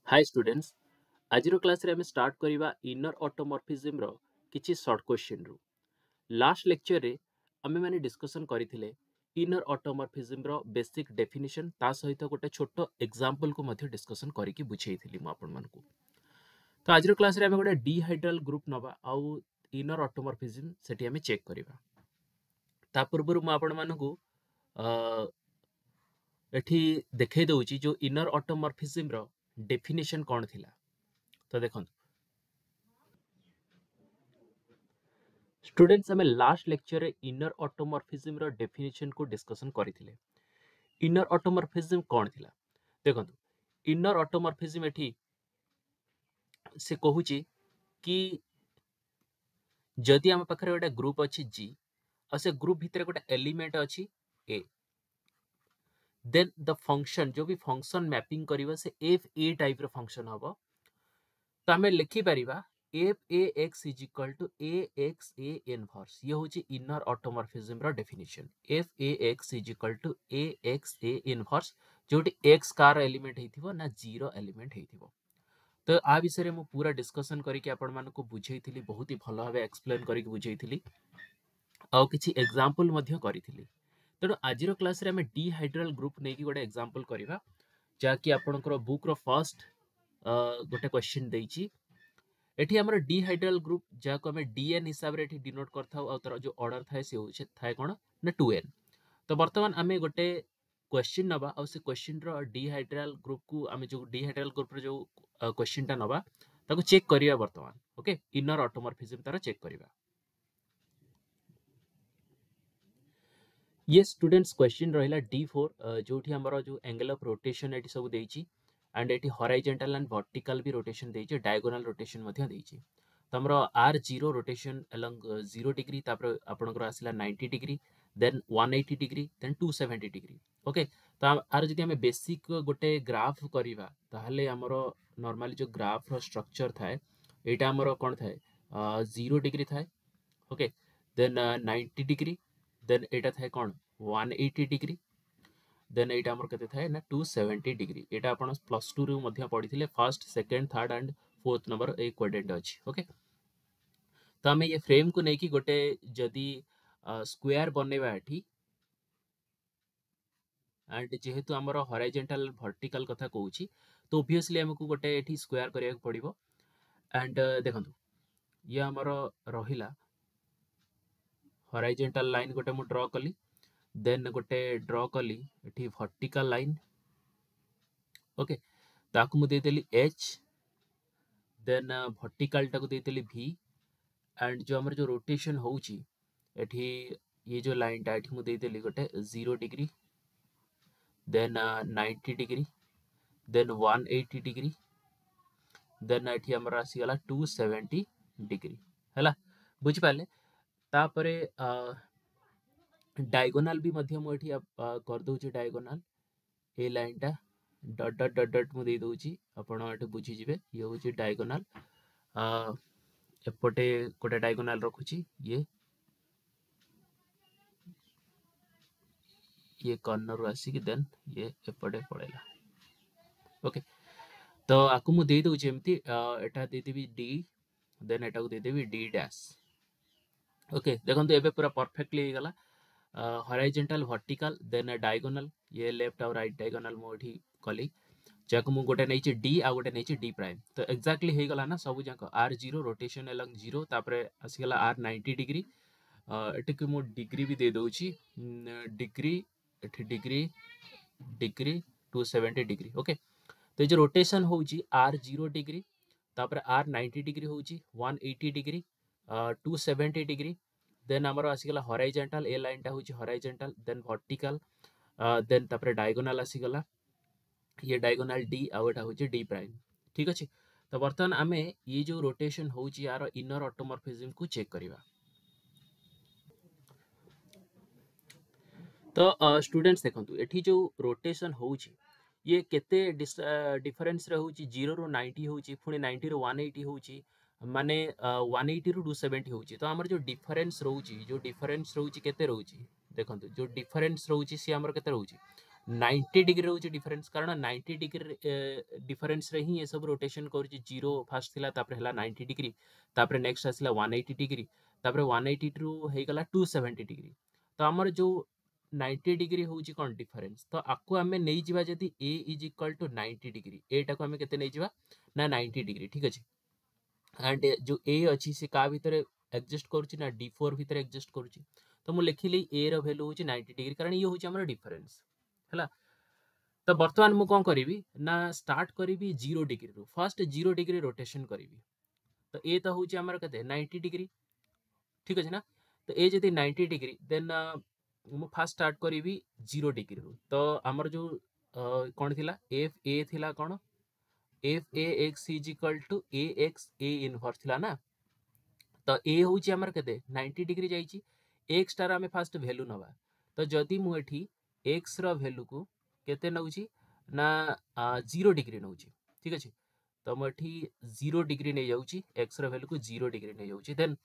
Hi students आज class रे हमें स्टार्ट करिवा इनर ऑटोमॉर्फिज्म रो किछि शॉर्ट क्वेश्चन रू लास्ट लेक्चर रे हमें माने डिस्कशन करिथिले इनर ऑटोमॉर्फिज्म रो बेसिक डेफिनेशन ता सहित गोटे छोटो एग्जांपल को मध्य डिस्कशन करिकि बुझेइथिली म आपन मानकू तो आज क्लास रे हमें गोटे डिहाइड्रल ग्रुप नबा आउ इनर ऑटोमॉर्फिज्म सेठी हमें चेक करिवा ता पूर्व म आपन मानकू एठी देखै दउची जो इनर ऑटोमॉर्फिज्म रो डेफिनेशन कोन थिला तो देखंतु स्टूडेंट्स हमें लास्ट लेक्चर रे इनर ऑटोमॉर्फिज्म रो डेफिनेशन को डिस्कशन करिथिले इनर ऑटोमॉर्फिज्म कोन थिला देखंतु इनर ऑटोमॉर्फिज्म एठी से कहूची कि जदि हम पाखरे गोटे ग्रुप अछि जी और से ग्रुप भितर गोटे एलिमेंट अछि ए देन द फंक्शन जो भी फंक्शन मैपिंग करिवा से एफ ए टाइप रो फंक्शन हबो तो हमें लिखि परिबा F A x is equal to A x A inverse ये होची इनर ऑटोमॉर्फिज्म रो definition F A x is equal to A x A inverse जोटी एक्स कार एलिमेंट हेथिबो ना जीरो एलिमेंट हेथिबो तो आ विषय में पूरा डिस्कशन करके आपण मानको बुझेइथिली बहुत ही भल भाबे एक्सप्लेन करके बुझेइथिली आ किछि एग्जांपल मध्य करिथिली तेणु आज क्लास रे हमें डिहाइड्रल ग्रुप नै कि गोटे एग्जांपल करबा जाकि आपनकर बुक रो फर्स्ट गोटे क्वेश्चन देइछि एठी हमर डिहाइड्रल ग्रुप जाको हमें डीएन हिसाब रे एठी डिनोट करथाउ आ तर जो ऑर्डर थाए से होचे थाए कोन ना 2n तो वर्तमान आमे गोटे क्वेश्चन नबा और से क्वेश्चन रो डिहाइड्रल ग्रुप को आमे जो डिहाइड्रल ग्रुप रो जो क्वेश्चन ता नबा ताको चेक करिया वर्तमान ओके इनर ऑटोमॉर्फिज्म तारा चेक करिवा ये स्टूडेंट्स क्वेश्चन रहिला D4 जोठी हमर जो एंगल ऑफ रोटेशन एटी सब देइची एंड एटी हॉरिजॉन्टल एंड वर्टिकल भी रोटेशन देइची डायगोनल रोटेशन मध्य देइची तो हमर R0 रोटेशन अलोंग 0 डिग्री तापर आपनकर आसिला 90 degree then 180 degree then 270 degree okay तो आर जदि हमें बेसिक गोटे ग्राफ करिवा ताहले हमर नॉर्मली जो ग्राफ रो स्ट्रक्चर थाए एटा हमर कोन थाए 0 डिग्री थाए ओके देन 90 डिग्री देन एटा थाए कोन 180 डिग्री देन एटा हमर कते थाए ना 270 डिग्री एटा आपण प्लस 2 रे मध्य पढिथिले first second third and fourth number ए क्वाड्रेंट अछि ओके तो हमें ये फ्रेम को नहीं कि गोटे जदि स्क्वायर बनेबा एठी एंड जेहेतु हमर हॉरिजॉन्टल वर्टिकल कथा कहूची तो ऑब्वियसली हमको गोटे एठी स्क्वायर करिया पड़िबो एंड देखंतु ये हमर रहिला हॉरिजॉन्टल लाइन गोटे मु ड्रा कली देन गोटे ड्रा कली एठी वर्टिकल लाइन ओके ताकू मु देदेली h देन वर्टिकल टाकू देदेली v एंड जो हमर जो रोटेशन होउची एठी ये जो लाइन टा एठी मु देदेली गोटे 0 degree then 90 degree then 180 degree then एठी हमर आसी गला 270 डिग्री हैला बुझि पाले तापरे डायगोनल भी मध्य मु एठी कर दोची डायगोनल ए लाइन टा डॉट डॉट डॉट डॉट मु दे दोची आपण एठी बुझि जिवे ये होची डायगोनल एपटे कोटे डायगोनल रखुची ये कॉर्नर रो आसी कि देन ये एपटे पड़ेला ओके तो आकु मु दे दोची एमती एटा दे देबी d देन एटा को दे देबी d डैश ओके देखंतु एबे पूरा परफेक्टली हे गला हॉरिजॉन्टल वर्टिकल देन डायगोनल ये लेफ्ट और राइट डायगोनल मो एठी कली जाको मु गोटे नै छि d आ गोटे नै छि d प्राइम तो एक्जेक्टली हे गला ना सब जाको r0 रोटेशन अलोंग 0 तापरे आसी गला r 90 डिग्री एटी के मु डिग्री भी दे दोची डिग्री एठी डिग्री डिग्री 270 डिग्री ओके तो जो रोटेशन होउची r0 डिग्री तापर r90 डिग्री होउची 180 डिग्री 270 डिग्री देन हमर आसी गला हॉरिजॉन्टल ए लाइन टा होउची हॉरिजॉन्टल देन वर्टिकल देन तापर डायगोनल आसी गला ये डायगोनल d आ एटा होउची d प्राइम ठीक अछि तो वर्तमान आमे ये जो रोटेशन होउची यार इनर ऑटोमॉर्फिज्म को चेक करिवा तो स्टूडेंट्स देखंतु एठी जो रोटेशन होउची ये केते डिफरेंस रे होउची 0 रो 90 होउची पुनी 90 रो 180 होउची माने 180 रो 270 होउची तो हमर जो डिफरेंस रहउची केते रहउची देखंतु जो डिफरेंस रहउची से हमर केते रहउची 90 डिग्री रोचे डिफरेंस कारण 90 डिग्री डिफरेंस रे ही ये सब रोटेशन करूची 0 फास्ट थिला तापर हला 90 डिग्री तापर नेक्स्ट आसला 180 डिग्री तापर 180 रु हे गला 270 डिग्री तो हमर जो 90 डिग्री होची कोन डिफरेंस तो आको हमें नै जिबा जदी a is equal to 90 degree एटा को हमें केते नै जिबा ना 90 डिग्री ठीक अछि एंड जो a अछि से का भीतर एडजस्ट करूची ना d4 भीतर एडजस्ट करूची तो मु लिखिली a रो वैल्यू होची 90 डिग्री कारण ये होची हमर डिफरेंस हला तो बर्तमान मु कौन करी ना स्टार्ट करी 0 डिग्री रु फर्स्ट 0 डिग्री रोटेशन करी तो ए तो हूँ आमर के 90 डिग्री ठीक अच्छे ना तो ए जदि 90 डिग्री देन मु फास्ट स्टार्ट करी 0 डिग्री रु तो आमर जो कौन थिला एफ ए थिला कौन f A x is equal to A x A inverse थिला ना तो ए हूँ आमर के 90 डिग्री जाइए एक्स टार आम फास्ट भैल्यू नवा तो जदि मु एठी एक्स रो वैल्यू को केते नउची ना 0 डिग्री नउची ठीक अच्छे तो मुझे 0 डिग्री नहीं जाऊँगी एक्स रो वैल्यू को 0 डिग्री नहीं जाऊँगी देन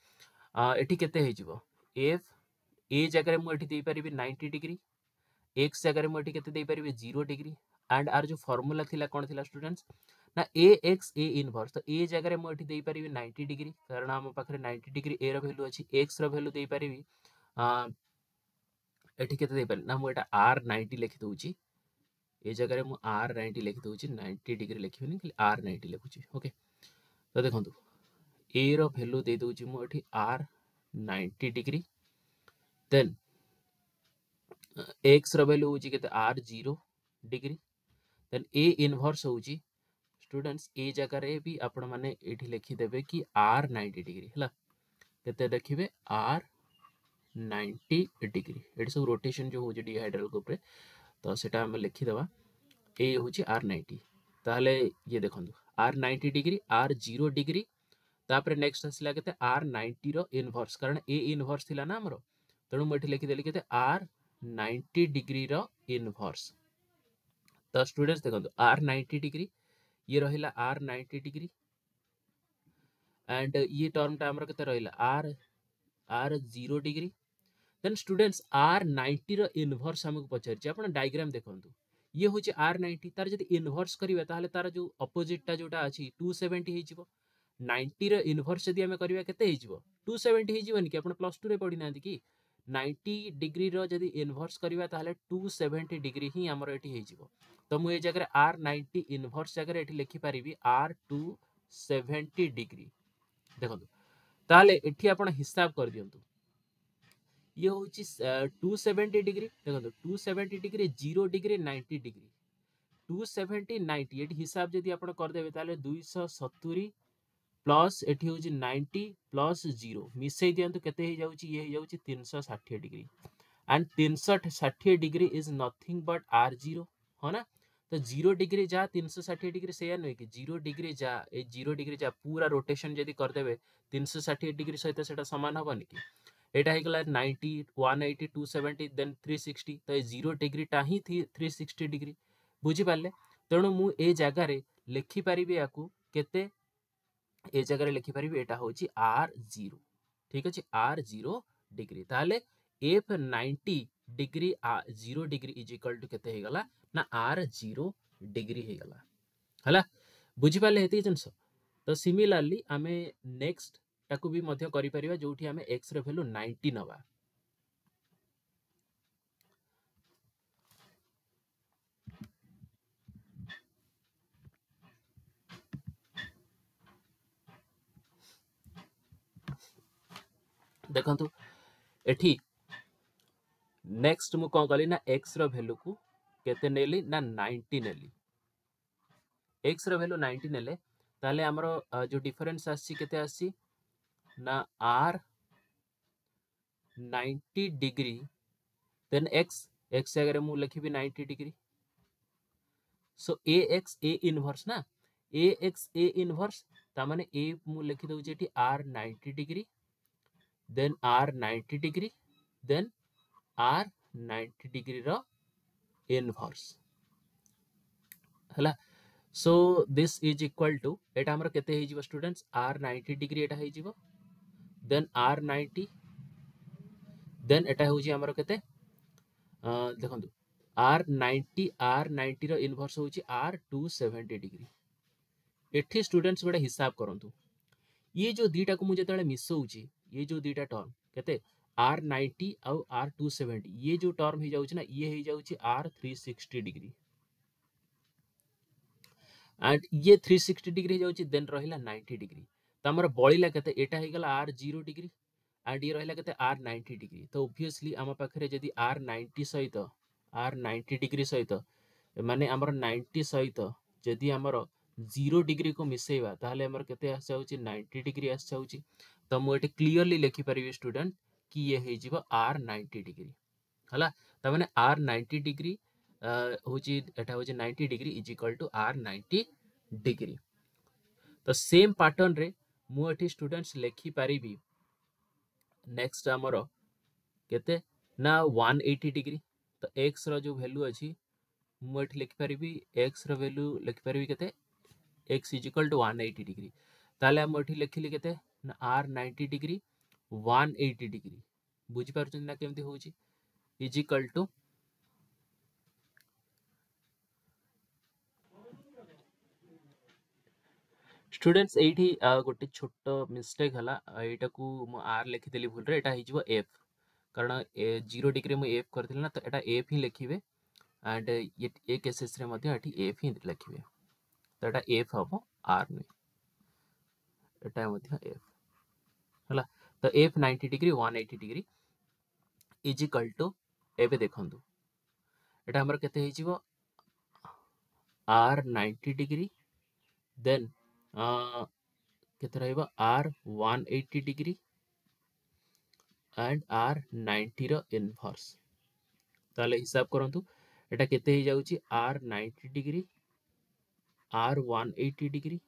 एठी केते हे जिवो एफ ए जगह मुझे दे पारिबी 90 डिग्री एक्स जगह मुझे केते दे पारिबी 0 डिग्री एंड आर जो फार्मूला थिला कोन थिला स्टूडेंट्स ना ए एक्स ए इनवर्स तो ए जगह मुझे दे पारिबी 90 डिग्री कारण हम पाखरे 90 डिग्री ए रो वैल्यू अछि एक्स रो वैल्यू दे पारिबी एठी केते दे पारि ना मु एटा आर 90 लिखि दउची ए जगह मु आर 90 लिखि दउची 90 डिग्री लिखिबनी खाली आर 90 लिखुची ओके तो देखंतु ए रो वैल्यू दे दउची मु एठी आर 90 डिग्री देन एक्स रो वैल्यू होची केते R 0 degree then a inverse होची स्टूडेंट्स ए जगह रे भी आपण माने एठी लिखि देबे कि आर 90 डिग्री हला केते देखिबे आर 90 डिग्री एठी सब रोटेशन जो होची डिहाइड्रल ग्रुप रे तो सेटा हम लिखि देबा ए होची आर 90 ताले ये देखंतु आर 90 डिग्री आर 0 डिग्री तापर नेक्स्ट आसला केते आर 90 रो इनवर्स कारण ए इनवर्स थिला ना हमरो तेणु मुझे लिखिदेली के आर 90 डिग्री रो इनवर्स तो स्टूडेंट्स देखो आर 90 डिग्री ये रहिला आर 90 डिग्री एंड ये टर्म टा हमर केते रहिला R R 0 degree then students R 90 रो इनवर्स हमको पचारछि आपण डायग्राम देखंतु ये होछि आर 90 तार जदि इनवर्स करिवे ताले तार जो अपोजिट टा जोटा अछि 270 हे जिवो 90 रो इनवर्स जदि हमें करिवा केते हे जिवो 270 हे जिवोनी कि आपण प्लस 2 रे पढी नांती कि 90 डिग्री रो जदि इनवर्स करिवा ताले 270 डिग्री ही हमर एठी हे जिवो तो मु ए जगह आर 90 इनवर्स जगह एठी लिखि परिबी आर 270 डिग्री देखो ताले एठी आपण हिसाब कर दियंतु ये होची 270 डिग्री देखो 270 डिग्री 0 डिग्री 90 डिग्री 270 90 एठी हिसाब जदि आपण कर देबे ताले 270 प्लस एठी होची 90 प्लस 0 मिसई दियंतु केते हे जाउची ये हे जाउची 360 degree and 360 degree is nothing but r0 हो ना तो 0 डिग्री जा 360 डिग्री से या नहीं कि 0 डिग्री जा ए 0 डिग्री जा पूरा रोटेशन जदि कर देबे 360 डिग्री सहित सेटा समान हबनी कि एटा हे गला 90 180 270 देन 360 तो ए 0 डिग्री टा ही 360 डिग्री बुझी पाले तेणु मु ए जगह रे लिखि परिबे याकू केते ए जगह लिखि परिबे एटा होची r0 ठीक अछि r0 डिग्री ताले f 90 degree 0 degree is equal to केते हे गला ना r0 डिग्री हे गला हला बुझी पाले हेती जंस तो सिमिलरली आमे नेक्स्ट ताकू भी मध्य करि परिबा जोठी आमे x रे वैल्यू 90 नवा देखंतु एठी नेक्स्ट मु कोन कली ना x रो वैल्यू को केते नेली ना 90 नेली x रो वैल्यू 90 नेले ताले हमरो जो डिफरेंस आसी केते आसी ना r 90 degree then x x जगह मु लिखिबी 90 degree so ax a inverse ना ax a इनवर्स ता माने a मु लिखि दउ जेठी r 90 degree then r 90 degree then r 90 degree रो इनवर्स हला so this is equal to एटा हमर केते हे जिवो स्टूडेंट्स r 90 डिग्री एटा हे जिवो देन r 90 देन एटा होजी हमर केते देखंतु R90 रो इनवर्स होची R270 डिग्री। एठी स्टूडेंट्स गोटे हिसाब करंतु ये जो दीटा को मुझे तले मिसौची ये जो दीटा टर्म केते R90 आउ R270 ये जो टर्म ही जाउची ना ये ही जाउची R360 डिग्री एंड ये 360 डिग्री जाउची देन रहिला 90 डिग्री त हमर बळिला केते एटा हे गला R0 डिग्री एंड ये रहिला केते R90 डिग्री तो ऑब्वियसली हम पाखरे जदी R90 सहित R90 डिग्री सहित माने हमर 90 सहित जदी हमर 0 डिग्री को मिसेइबा ताहले हमर केते आस जाउची 90 डिग्री आस जाउची तो मु एटे क्लियरली लिखि परिबे स्टूडेंट कि ये हे जिवो R90 डिग्री हला त माने R90 डिग्री होची एटा होची 90 degree is equal to R90 degree तो सेम पैटर्न रे मु एठी स्टूडेंट्स लिखि परिबी नेक्स्ट हमर केते ना 180 डिग्री तो x रो जो वैल्यू अछि मु एठी लिखि परिबी x रो वैल्यू लिखि परिबी केते x is equal to 180 degree ताले हम एठी लिखिली केते ना R90 डिग्री 180 डिग्री बुझी पारुछन ना केमती होची इज इक्वल टू स्टूडेंट्स एठी गोटे छोट मिस्टेक हला एटा को मु r लिखि देली भूल रे एटा हि जिवो f कारण 0 डिग्री मु f करथिल ना तो एटा f ही लिखिबे एंड ये केसेस रे मध्ये एठी f ही लिखिबे तो एटा f हबो r नै एटा मध्ये f हला तो f 90 degree 180 degree is equal to एबे देखंतु एटा हमर केते हि जिवो r 90 डिग्री देन केते रहइबो r 180 डिग्री एंड R90 रो इनवर्स ताले हिसाब करंतु एटा केते ही जाउची R90 degree R180 degree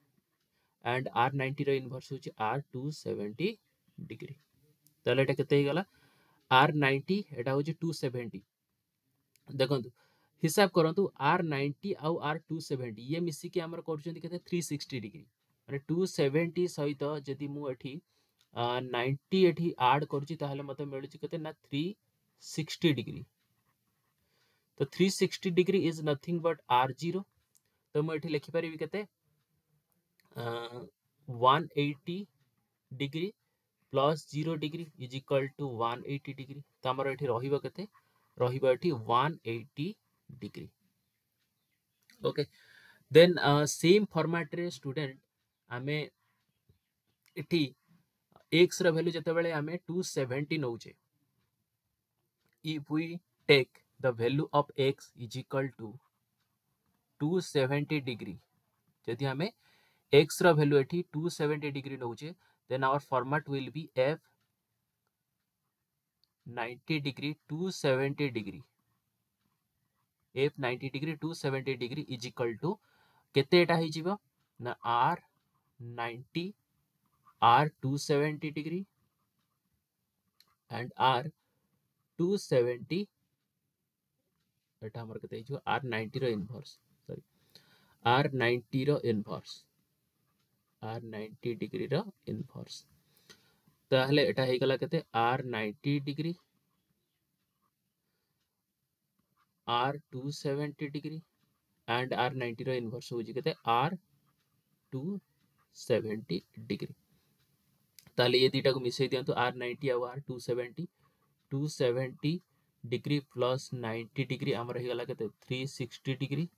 and R90 रो इनवर्स होची R270 डिग्री ताले एटा केते ही गला R90 एटा होची 270 देखंतु हिसाब करंतु R90 आउ R270 ये मिसी के हमर करचंती केते 360 डिग्री माने 270 सहित जदी मु एठी 90 एठी ऐड करची ताहले मते मिलुची केते ना 360 डिग्री तो 360 degree is nothing but R0 तो मु एठी लिखि परिबी केते 180 degree plus 0 degree is equal to 180 degree तो हमर एठी रहिबो केते रहिबो एठी 180 degree okay then same format रे स्टूडेंट आमे एठी x रो वैल्यू जते बेले आमे 270 नउचे if we take the value of x is equal to 270 degree जदि हमें x रो वैल्यू एठी 270 degree नउचे then our format will be f 90 degree 270 degree f 90 degree 270 degree is equal to केते एटा ही जीवो ना r 90 r 270 degree and r 270 एटा हमर केते हिजो R90 रो इनवर्स सॉरी R90 रो इनवर्स R90 डिग्री रो इनवर्स ताहले एटा हे गला केते R90 degree R270 degree and R90 रो इनवर्स हो जी केते R270 डिग्री ताहले ये दीटा को मिसै दियंतु R90 और R270 270 डिग्री प्लस 90 डिग्री हमर हे गला केते 360 degree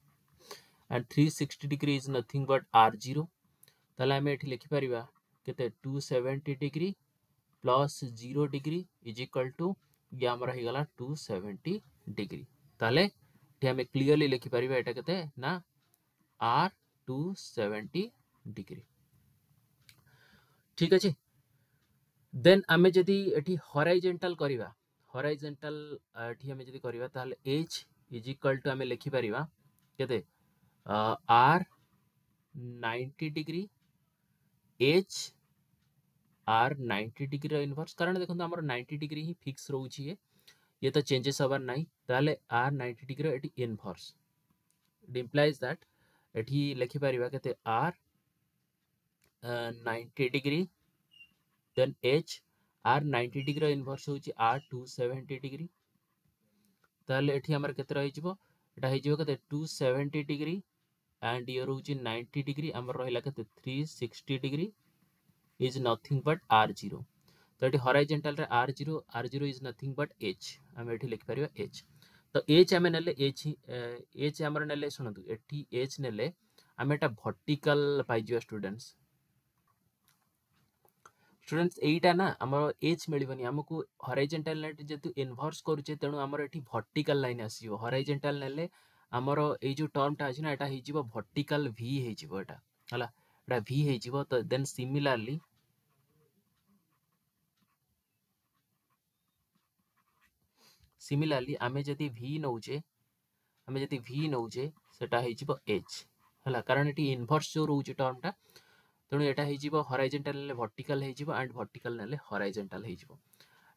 and 360 degree is nothing but R0 ताले हमें एठी लिखि परिबा केते 270 degree plus 0 degree is equal to ये हमर हे गला 270 डिग्री ताले एठी हमें क्लियरली लिखि परिबा एटा केते ना R270 डिग्री ठीक अछि देन हमें जदी एठी हॉरिजॉन्टल करिवा हॉरिजॉन्टल एठी हमें जदी करिवा ताले h इज इक्वल टू हमें लिखि परिबा केते R90 degree H R90 degree inverse कारण देखो हमर 90 डिग्री ही फिक्स रहउची ये तो चेंजेस हबार नाही ताले R90 डिग्री एटी इनवर्स इट इंप्लाइज दैट एठी लिखि परिबा केते R90 degree then H R90 degree inverse होची R270 डिग्री ताले एठी हमर केते रहि जिवो एटा हे जिवो केते 270 डिग्री एंड ये रहउची 90 डिग्री हमर रहिला केते 360 degree is nothing but r0 तो एठी हॉरिजॉन्टल रे r0 is nothing but h हम एठी लिख परिबा h तो h हमें नेले h हमर नेले सुनतु एठी h नेले हम एटा वर्टिकल पाइ जियो स्टूडेंट्स एटा ना हमर एच मिलबनी हमको हॉरिजॉन्टल लाइन जेतु इन्वर्स करूचे तेनु हमर एठी वर्टिकल लाइन आसीबो हॉरिजॉन्टल नेले हमर ए जो टर्म टा अछि ना एटा हे जिवो वर्टिकल v हे जिवो एटा हला एटा v हे जिवो तो देन सिमिलरली आमे जदि v नौचे सेटा हे जिवो h हला कारण एटी इन्वर्स जो रहउचे टर्म टा तेणु एटा हे जिवो हॉरिजॉन्टल नेले वर्टिकल हे जिवो एंड वर्टिकल नेले हॉरिजॉन्टल हे जिवो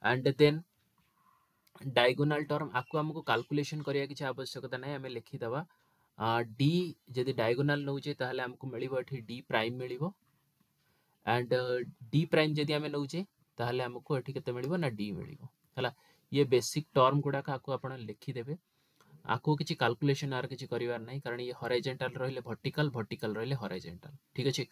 एंड देन डायगोनल टर्म आको हमको कैलकुलेशन करिया किछ आवश्यकता नै हमें लिखि दबा d जदि डायगोनल नौचे ताहले हमको मिलिबो एठी d प्राइम मिलिबो एंड d प्राइम जदि हमें नौचे ताहले हमको एठी केते मिलिबो ना d मिलिबो हला ये बेसिक टर्म गुडा का आको आपण लिखि देबे आको किछि कैलकुलेशन आर किछि करिवार नै कारण ये हॉरिजॉन्टल रहिले वर्टिकल वर्टिकल रहिले हॉरिजॉन्टल ठीक अछि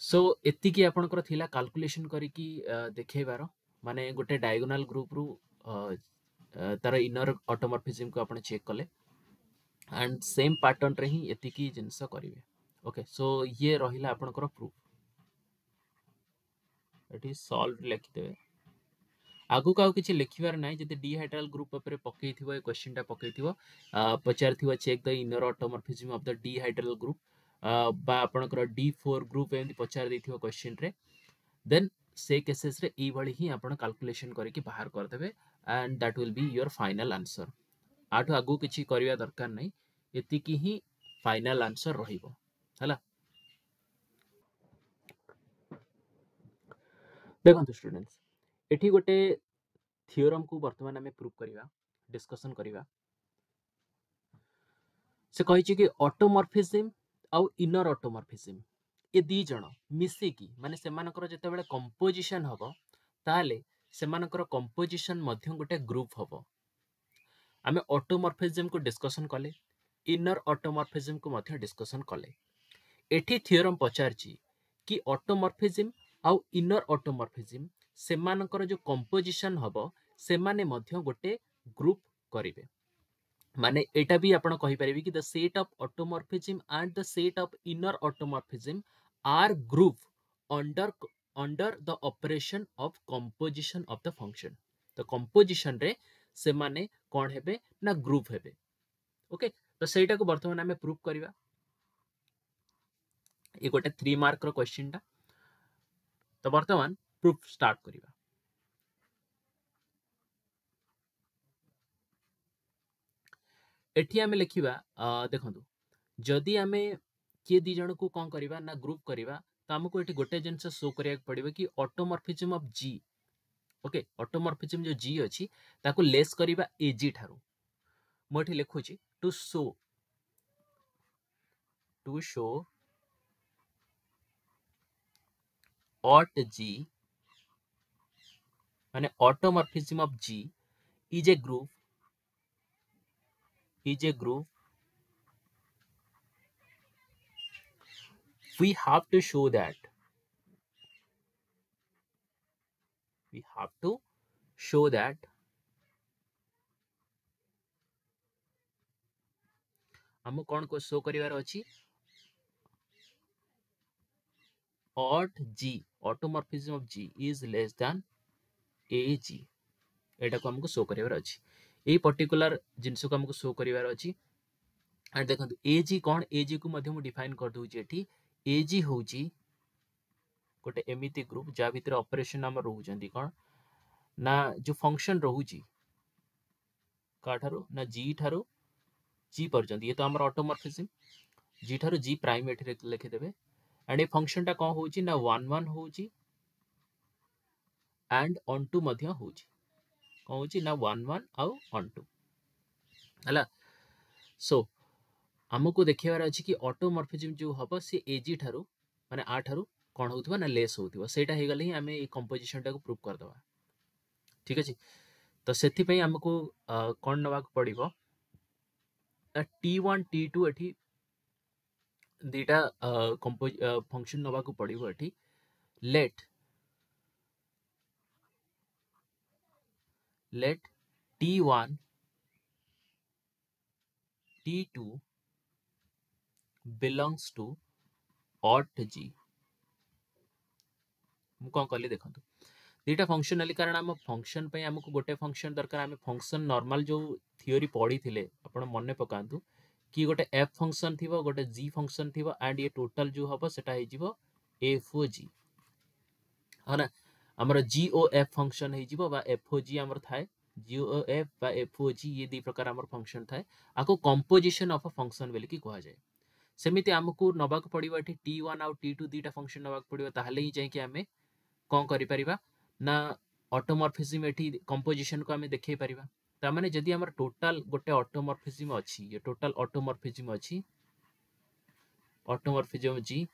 सो एति की आपनकर थिला कैलकुलेशन करी की देखेबार माने गोटे डायगोनल ग्रुप रु तार इनर ऑटोमॉर्फिज्म को आपण चेक कले एंड सेम पैटर्न रे ही एति की जिंस करिवे ओके सो ये रहिला आपनकर प्रूफ एटी सॉल्व लिखि देबे आगु का किछि लिखिबार नै जदि डिहाइड्रल ग्रुप ऊपर पकेइथिबो ए क्वेश्चन टा पकेइथिबो पचारथिबो check the inner automorphism of the dihedral group बा आपनकर D4 ग्रुप एंदी पचार देथिबो क्वेश्चन रे देन से केसेस रे ई भली ही आपण कैलकुलेशन करके बाहर कर देबे and that will be your final answer आठो आगु किछि करिया दरकार नै एति की ही फाइनल आंसर रहिबो हला देखंतु स्टूडेंट्स एठी गोटे थ्योरम को वर्तमान हमें प्रूव करिवा डिस्कशन करिवा से कहि छि कि ऑटोमॉर्फिज्म आउ इनर ऑटोमॉर्फिज्म ए दी जण मिसे की माने सेमानकर जते बेले कंपोजिशन हबो ताले सेमानकर कंपोजिशन मध्य गोटे ग्रुप हबो आमे ऑटोमॉर्फिज्म को डिस्कशन कले इनर ऑटोमॉर्फिज्म को मध्य डिस्कशन कले एठी थ्योरम पचार छि कि ऑटोमॉर्फिज्म आउ इनर ऑटोमॉर्फिज्म सेमानकर जो कंपोजिशन हबो सेमाने मध्य गोटे ग्रुप करिवे माने एटा भी आपण कहि परिबे कि the set of automorphism and the set of inner automorphism are group under under the operation of composition of the function तो कंपोजिशन रे से माने कोन हेबे ना ग्रुप हेबे ओके तो सेटा को वर्तमान हमें प्रूव करिवा ये गोटे 3 मार्क रो क्वेश्चन टा तो वर्तमान प्रूफ स्टार्ट करिवा एठी हमें लिखिबा देखंतु जदि हमें के दी जण को कोन करिवा ना ग्रुप करिवा तो हमको एठी गोटे जिंस शो करिया पड़िबो कि automorphism of G okay automorphism जो जी अछि ताको लेस करिवा एजी थारो मो एठी लिखु छी टू शो ऑट जी माने automorphism of G is a group we have to show that हम कौन को शो करिवार अछि aut G automorphism of G is less than A G एटा को हमको शो करिवार अछि ए पर्टिकुलर जिंस को हमको शो करिवार अछि एंड देखंतु ए जी कोन ए जी को मध्य मु डिफाइन कर दउ छी एठी ए जी होउची गोटे एमिति ग्रुप जा भीतर ऑपरेशन हम रहउ जंदी कोन ना जो फंक्शन रहउची का थारो ना जी थारो जी पर्यंत ये तो हमर ऑटोमॉर्फिज्म जी थारो जी प्राइम एठी लिखि देबे एंड ए फंक्शन टा कोन होउची ना 1 1 होउची एंड ऑन टू मध्य होउची कोन होउची ना 1 1 आउ ऑन टू हला सो हमको देखिबार अछि कि ऑटोमॉर्फिज्म जो हबो से एजी थारो माने आ थारो कोन होउथबा ना लेस होउथबा सेटा हे गले ही हमें ए कंपोजिशन टा को प्रूव कर दवा ठीक अछि तो से आमको कौन नवाक पड़ो T1 T2 एठी दीटा फंक्शन नवाक पड़ो एठी let T1 T2 belongs to ought G मु कौन कली देखो दीटा फंक्शन अली कारण आम फंक्शन पे आमको गोटे फंक्शन दरकार आम फंक्शन नॉर्मल जो थियोरी पढ़ी थिले आपण मन पकांतु कि गोटे एफ फंक्शन थिबो गोटे जी फंक्शन थिबो एंड ये टोटल जो हबो सेटा हे जिवो एफ ओ जी है ना हमर जी ओ एफ फंक्शन हे जिवो बा एफ ओ जी हमर थाए जी ओ एफ बा एफ ओ जी ये दी प्रकार हमर फंक्शन थाए आको कंपोजिशन ऑफ अ फंक्शन बेले की कहा जाए सेमिति हमकु नबाक पड़िबो एठी t1 और t2 दीटा फंक्शन नबाक पड़िबो ताहले ही जाय कि हमें कौन करिपरिबा ना ऑटोमॉर्फिज्म एठी कंपोजिशन को हमें देखै परिबा ता माने जदी हमर टोटल गोटे ऑटोमॉर्फिज्म अछि ये टोटल ऑटोमॉर्फिज्म अछि ऑटोमॉर्फिज्म जी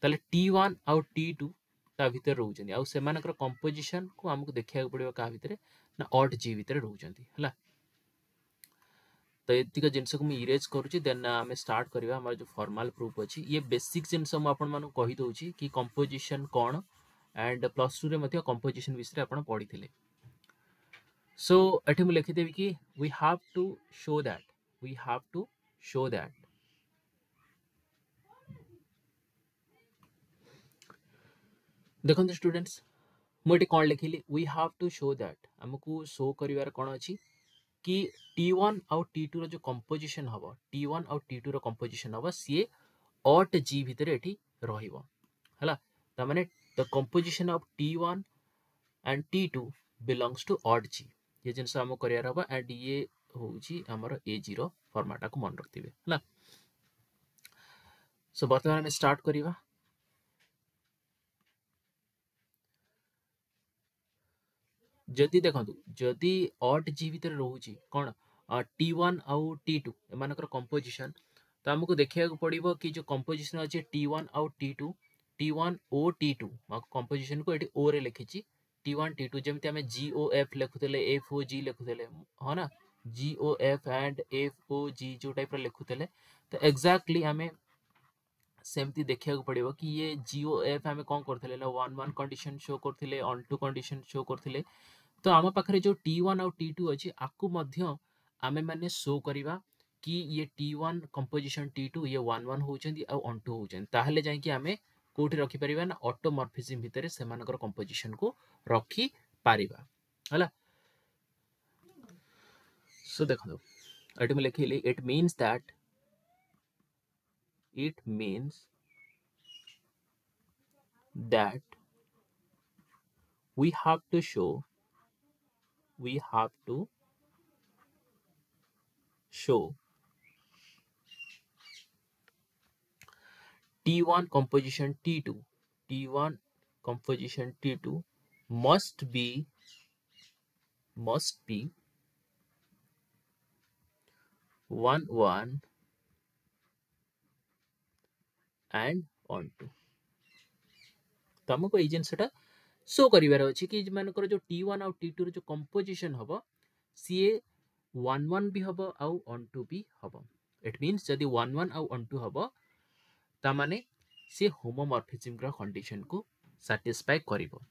ताले T1 और T2 ता भीतर रहउजनी आ सेमानकर कंपोजिशन को हमको देखिया पड़िबो का भीतर ना ऑट जी भीतर रहउजंती हला तो एतिक जिनस को मैं इरेज करूची देन आमे स्टार्ट करबा हमर जो फॉर्मल प्रूफ अछि ये बेसिक जिनस हम आपन मानु कहि दउची कि कंपोजिशन कोन एंड प्लस 2 रे मध्य कंपोजिशन विषय आपण पढी थिले सो एठी मु लिखि देबी कि we have to show that देखो स्टूडेंट्स मुझे कौन लिखिली we have to show that हमको शो करिवार कौन अछि कि T1 और T2 रो जो कंपोजिशन हबो T1 और T2 रो कंपोजिशन हबो सी ऑट जी भीतर एठी रहिबो हला त माने the composition of T1 and T2 belongs to aut G ये जिनस हम करियार हबो एंड ये होउची हमर A0 फॉर्मेट को मन रखथिबे हला सो वर्तमान में स्टार्ट करिवा जदि देखो जदि ऑट जी भीतर रोची कौन T1 और T2 एमानकर कंपोजिशन तो हमको देखिया पड़िबो कि जो कंपोजिशन अछि T1 और T2 T1 O T2 composition को एटी O रे लिखिछि T1 T2 जेमति हमें GOF लिखुतले FOG लिखुतले हो ना GOF एंड FOG जो टाइप रे लिखुतले तो एग्जैक्टली हमें सेमती देखिया पड़िबो कि ये GOF हमें कौन करथिले ना 1 कंडीशन शो करथिले ऑन टू कंडीशन शो करथिले तो आम पाखे जो T1 और T2 अच्छी आपको मध्य आमे माने शो करिवा कि ये T1 कंपोजिशन T2 ये 1 होचंदी आ 1 होचंदी ताहले जाय कि आमे कोठी रखि परिबा ना ऑटोमॉर्फिज्म भितरे सेमानकर कंपोजिशन को रखी पारिबा हला सो देखो एटी में लिखिली it means that we have to show T1 composition T2 must be 1 and on 2 तुमको ये जिनसटा शो करिवार अछि कि मानकर जो T1 और T2 जो कंपोजिशन हबो सी 1 भी हबो आ on 2 भी हबो इट मींस जदी 1 और on 2 हबो ता माने सी होमोमॉर्फिज्म रा कंडीशन को satisfy करिवो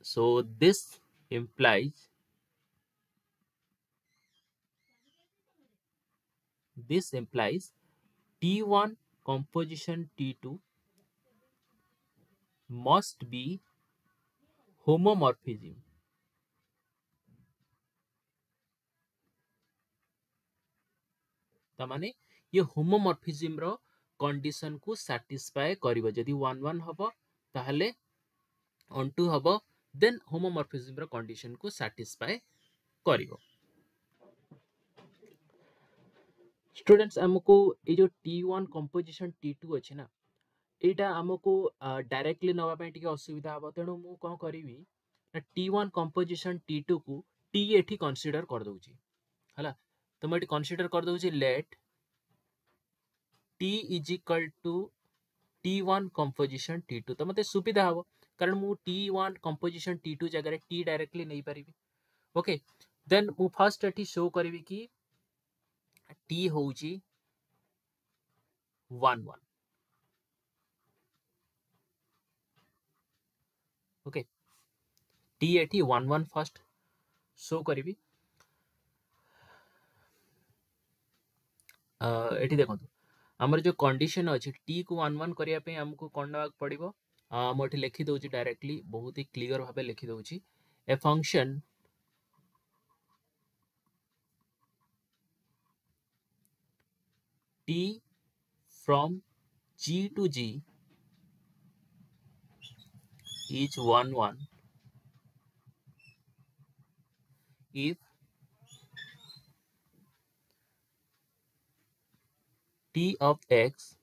so this implies T1 composition T2 must be homomorphism ता माने ये होमोमॉर्फिज्म रो कंडीशन को सैटिस्फाई करिवो जदी 1 हबो ताहले on 2 हबो देन होमोमॉर्फिज्म रो कंडीशन को सैटिस्फाई करिवो स्टूडेंट्स हमको ये जो T1 कंपोजिशन T2 अछि ना एटा हमको डायरेक्टली नवा पे टिके असुविधा हबो तेणु मु कोन करिवि ना T1 कंपोजिशन T2 को T एठी कंसीडर कर दउची हला तो मैं एठी कंसीडर कर दउची let T is equal to T1 composition T2 तो मते सुविधा हबो कारण मु T1 कंपोजिशन T2 जगह T डायरेक्टली नहीं पारिबी ओके देन मु फर्स्ट एठी शो करबी कि T होउची 1 1 ओके T एठी 1 1 फर्स्ट शो करबी एठी देखंतु हमर जो कंडीशन अछि T को 1 1 करिया पे हमको कोन नबाक पड़िबो मो एठी लिखि दउची डायरेक्टली बहुत ही क्लियर भाबे लिखि दउची a function T from G to G is 1 1 if T of X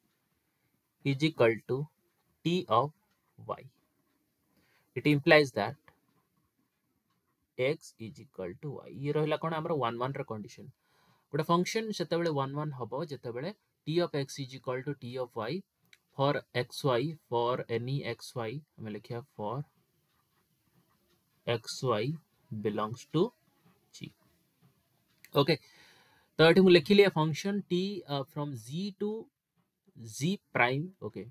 is equal to T of Y. It implies that X is equal to Y. ये रहिला कोन हमर 1 1 र कंडीशन गोटे फंक्शन सेतेबेले 1 1 हबो जेतेबेले T of X is equal to T of Y for xy for any xy हम लिखिया for xy belongs to G okay तो एठी मु लिखिली function T from G to G prime okay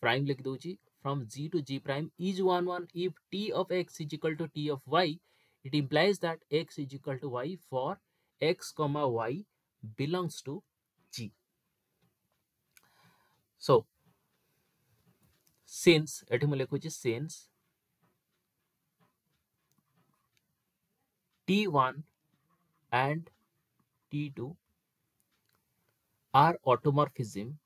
prime लिख दूची from G to G prime is 1 1 if T of X is equal to T of Y it implies that X is equal to Y for X comma Y belongs to G so since एठी मु लिखुची since T1 and T2 are automorphism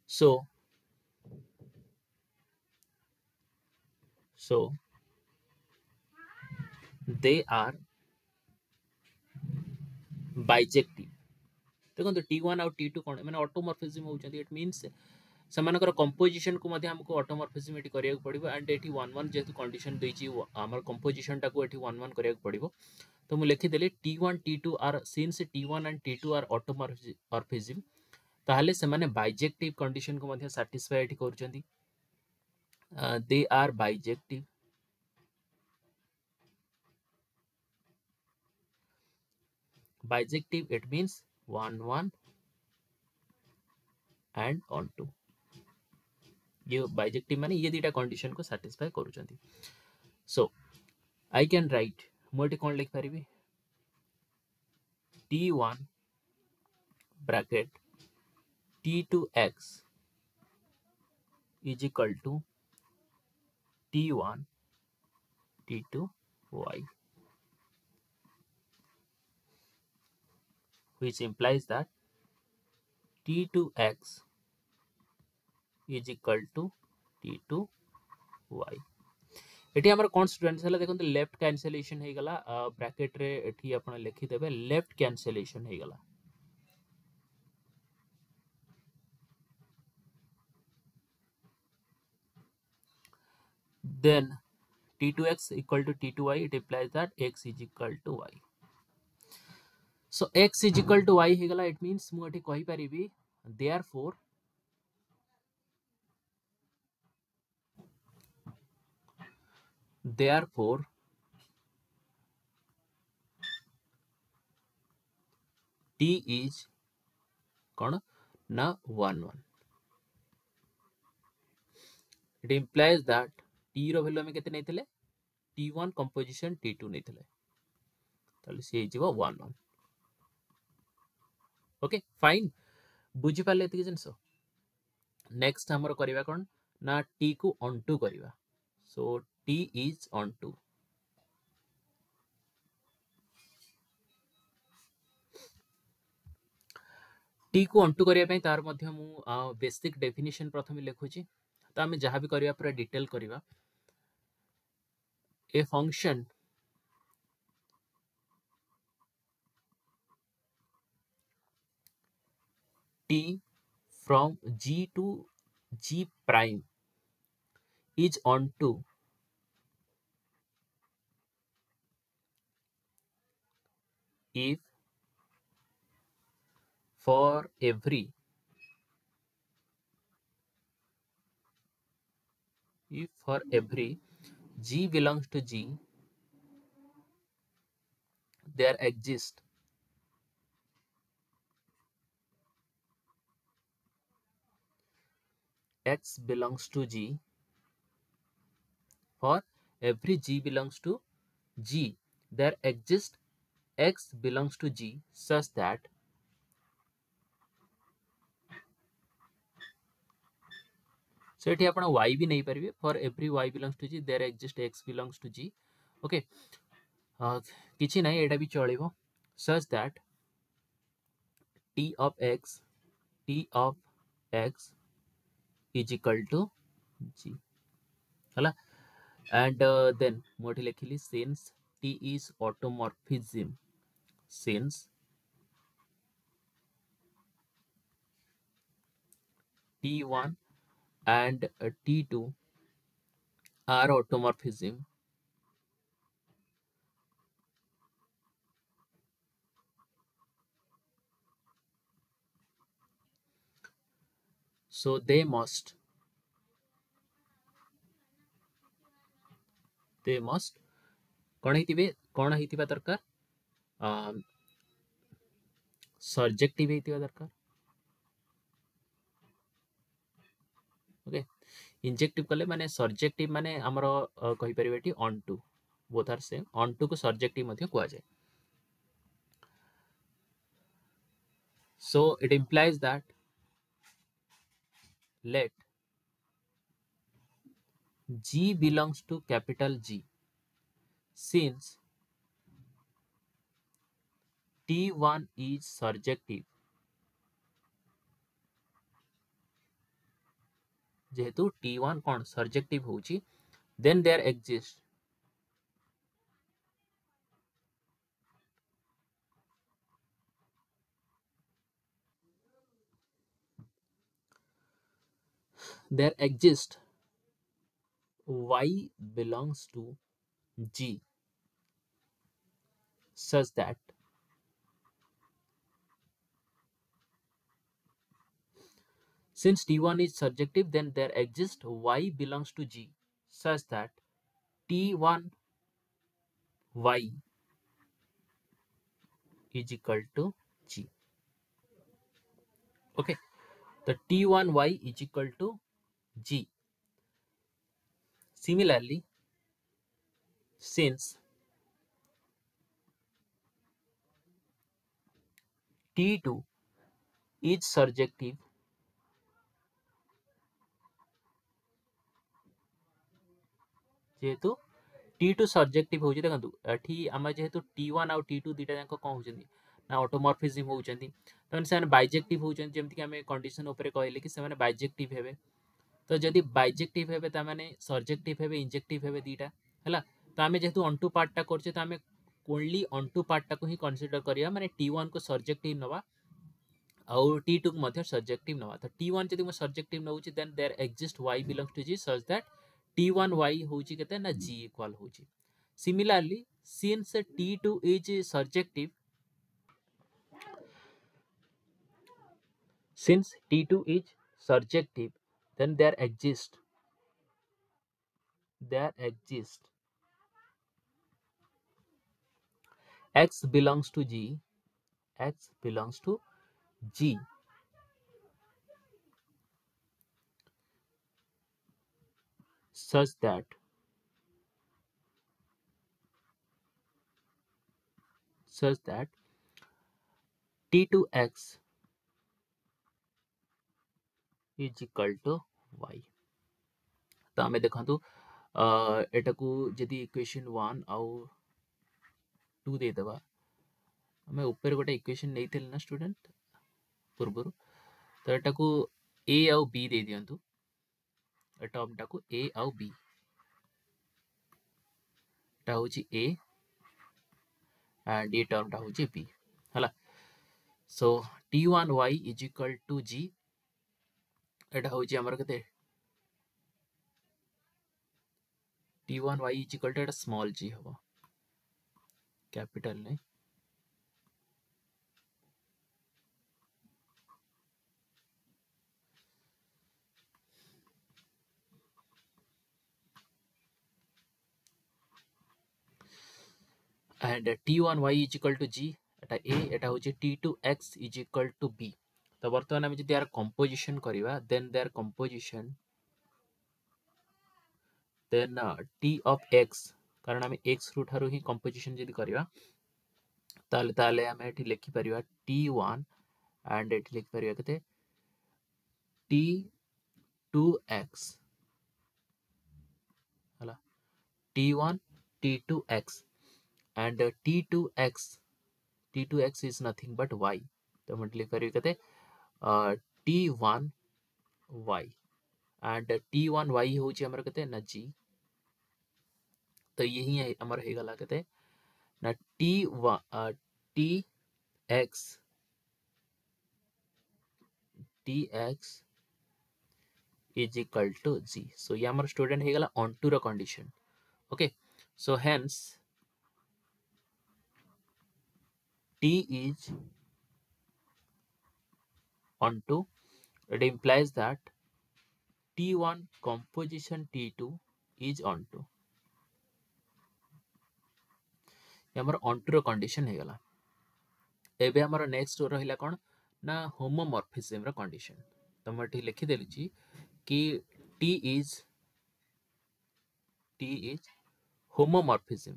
so they are bijective देखो T1 और T2 कौन मैंने automorphism होउछंती it means सेमानकर composition को मध्ये हमको automorphism eighty करिया पड़िबो एंड एटी 1 1 जेतु कंडीशन देछि हमर कंपोजिशन टाको एटी 1 1 करिया पड़िबो तो मु लिखि देली T1 T2 are since T1 and T2 are automorphism ताहले सेमाने बाइजेक्टिव कंडीशन को मध्ये सैटिस्फाई एटी करूछंती they are bijective it means 1 1 and on 2 ये बाइजेक्टिव माने ये दीटा कंडीशन को सैटिस्फाई करूछंती सो आई कैन राइट मोटी कौन लिख पारिबी T1 bracket T2x is equal to T1 T2y which implies that T2x is equal to T2y eighty हमर कोन स्टूडेंट्स हला देखंत लेफ्ट कैंसिलेशन हे गला ब्रैकेट रे एठी आपण लिखि देबे लेफ्ट कैंसिलेशन हे गला then T2x equal to T2y it implies that x is equal to y so x is equal to y हे गला it means मु एठी कहि परिबी therefore T is कौन ना 1 1 it implies that T रो वैल्यू हमें केते नैथिले T1 कंपोजिशन T2 नैथिले ताले से जीवो 1 1 ओके फाइन बुझी पाले एति जिंस नेक्स्ट हमर करबा कोन ना T को ऑन टू करबा सो T is on 2 T को ऑन टू करिया पई तार मध्य मु बेसिक डेफिनेशन प्रथम लिखुची तो आमे जहां भी करिया पूरा डिटेल करिवा a function T from G to G prime is on to if for every g belongs to g, there exists x belongs to g, for every g belongs to g, there exists x belongs to g such that so एठी आपण y भी नहीं परिबे for every y belongs to g there exists x belongs to g okay किछि नहीं एटा भी चलिबो such that t of x is equal to g हला and then मोठी लिखिली since t is automorphism since t1 and t2 are automorphism, so they must कौन हेतिबे दरकार surjective हेतिबा दरकार okay injective कले माने सर्जेक्टिव माने हमर कहि परिबे T onto both are same onto को सर्जेक्टिव मध्ये कुआ जाय so it implies that let g belongs to capital G since t1 is surjective जेहेतु t1 कौन सर्जेक्टिव होची then there exists y belongs to g such that since t1 is surjective then there exists y belongs to g such that t1 y is equal to g okay the t1 y is equal to g similarly since t2 is surjective जेहेतु t2 surjective होची देखंतु एठी आमा जेहेतु t1 और t2 दिटा जाक कोन होचंदी ना automorphism होचंदी तन से बाइजेक्टिव होचंदी जेमति कि हमें कंडीशन ऊपर कहले कि से बाइजेक्टिव हेबे तो जदि बाइजेक्टिव हेबे ता माने सर्जेक्टिव हेबे इंजेक्टिव हेबे दिटा हला तो हमें जेहेतु ऑन टू पार्ट टा करछे तो हमें ओनली ऑन टू पार्ट टा को ही कंसीडर करिया माने t1 को सर्जेक्टिव नवा और t2 को मध्य सर्जेक्टिव नवा तो t1 जदि म सर्जेक्टिव नउची then there exist y belongs to g such that t1 y होची केते ना g इक्वल होची similarly since t2 is surjective since t2 is surjective then there exists x belongs to g such that t2x is equal to y तो आमे देखंतु एटा को जदि equation 1 आउ 2 दे देबा हमें ऊपर गोटे इक्वेशन नहीं ना स्टूडेंट पूर्व तो एटा को a आउ b दे दियंतु टर्म टा को a आउ b टा होची a एंड ये टर्म टा होची b हला so t1y is equal to g एटा होची हमर कते t1y इज इक्वल टू एटा स्मॉल g हबो कैपिटल नहीं and t1y is equal to g এটা a এটা হচ্ছে t2x is equal to b তো বর্তমান আমি যদি यार composition করিবা then their composition then t of x কারণ আমি x ରୁ ଠାରୁ ହିଁ composition ଯଦି କରିବା ତାହେଲେ ଆମେ ଏଠି ଲେଖି ପାରିବା t1 and ଏଠି ଲେଖି ପାରିବା କେତେ t2x ହେଲା t1 t2x and t2x is nothing but y तो हम लिख ପାରିବା केते t1y and t1y होची हमर केते ना g तो यही हमर हे गला केते ना tx is equal to g so ये हमर स्टूडेंट हे गला onto row condition okay so hence t is onto it implies that t1 composition t2 is onto ये हमर onto रो कंडीशन हे गला एबे हमर नेक्स्ट रहिला कोन ना होमोमॉर्फिज्म रो कंडीशन तो मैं एठी लिखि देली छी कि t is homomorphism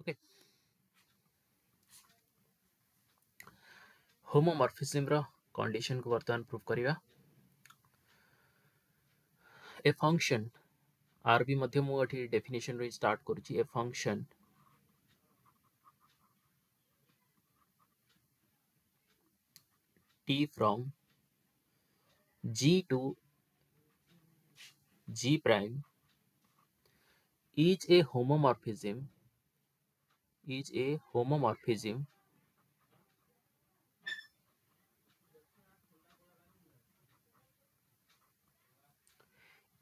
okay homomorphism रो कंडीशन को वर्तमान प्रूव करिवा a function r भी मध्य मु एठी डेफिनेशन रे स्टार्ट करूची a function t from g to g prime is a homomorphism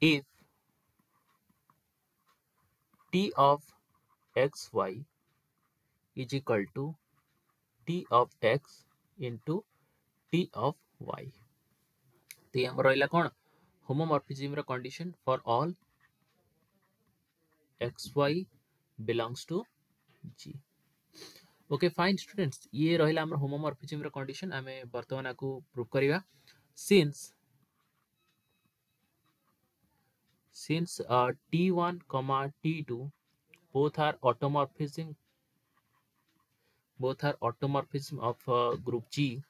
if t of xy is equal to t of x into t of y तो ये हमर रहिला कोन होमोमॉर्फिज्म रो condition for all xy belongs to g okay fine students ये रहिला हमर homomorphism रो कंडीशन हमें वर्तमान को प्रूव करिवा since t1 comma t2 both are automorphism of group G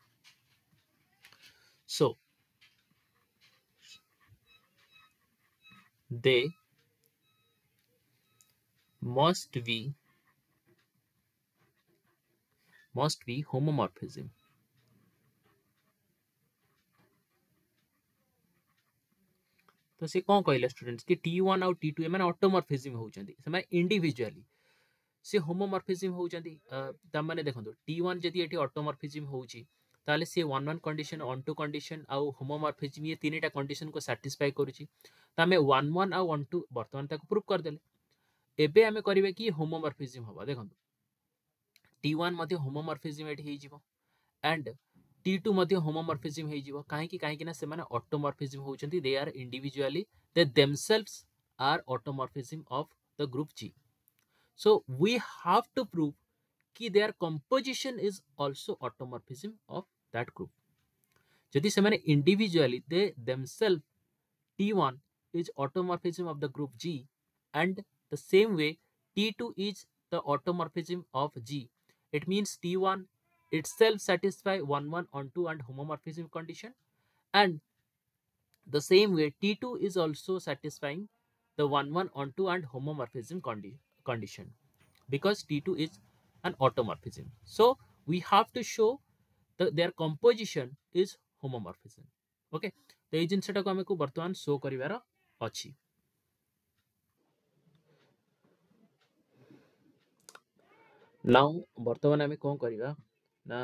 so they must be homomorphism तो से कौन कहले स्टूडेंट्स कि t1 और t2 ए माने ऑटोमॉर्फिज्म होउचंदी से माने इंडिविजुअली से होमोमॉर्फिज्म होउचंदी त माने देखंतु t1 जदी एठी ऑटोमॉर्फिज्म होउची ताले से 1 कंडीशन ऑन टू कंडीशन आ होमोमॉर्फिज्म ये तीनटा कंडीशन को सैटिस्फाई करूची त हमें 1 आ 1 वर्तमान तक प्रूव कर देले एबे हमें करिवे कि होमोमॉर्फिज्म होबा देखंतु t1 मध्ये होमोमॉर्फिज्म एठी हे जिवो एंड t2 मध्ये होमोमॉर्फिज्म हे जिवो काहे कि ना से माने ऑटोमॉर्फिज्म होउचंती they are individually they themselves are automorphism of the group G so we have to prove कि their composition is also automorphism of that group जदि से माने individually they themselves t1 is automorphism of the group G and the same way t2 is the automorphism of G it means t1 itself satisfy 1 on 2 and homomorphism condition and the same way t2 is also satisfying the 1 on 2 and homomorphism condition because t2 is an automorphism so we have to show their composition is homomorphism okay तो ये जिनसटा को हमको वर्तमान show करिवार अछि now वर्तमान हमें कोन करिवा ना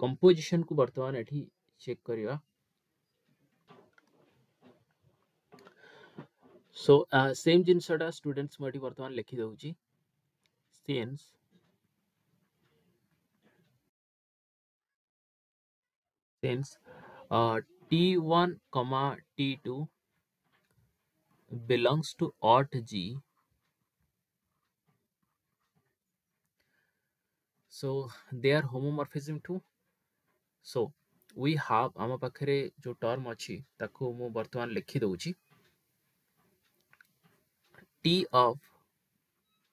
कंपोजिशन को वर्तमान एठी चेक करिवा सो सेम जिनसटा स्टूडेंट्स मटी वर्तमान लिखि दउची since t1 comma t2 belongs to aught G, so they are homomorphism too. So we have आम पाखरे जो टर्म अच्छी ताको मु वर्तमान लिखि दउची T of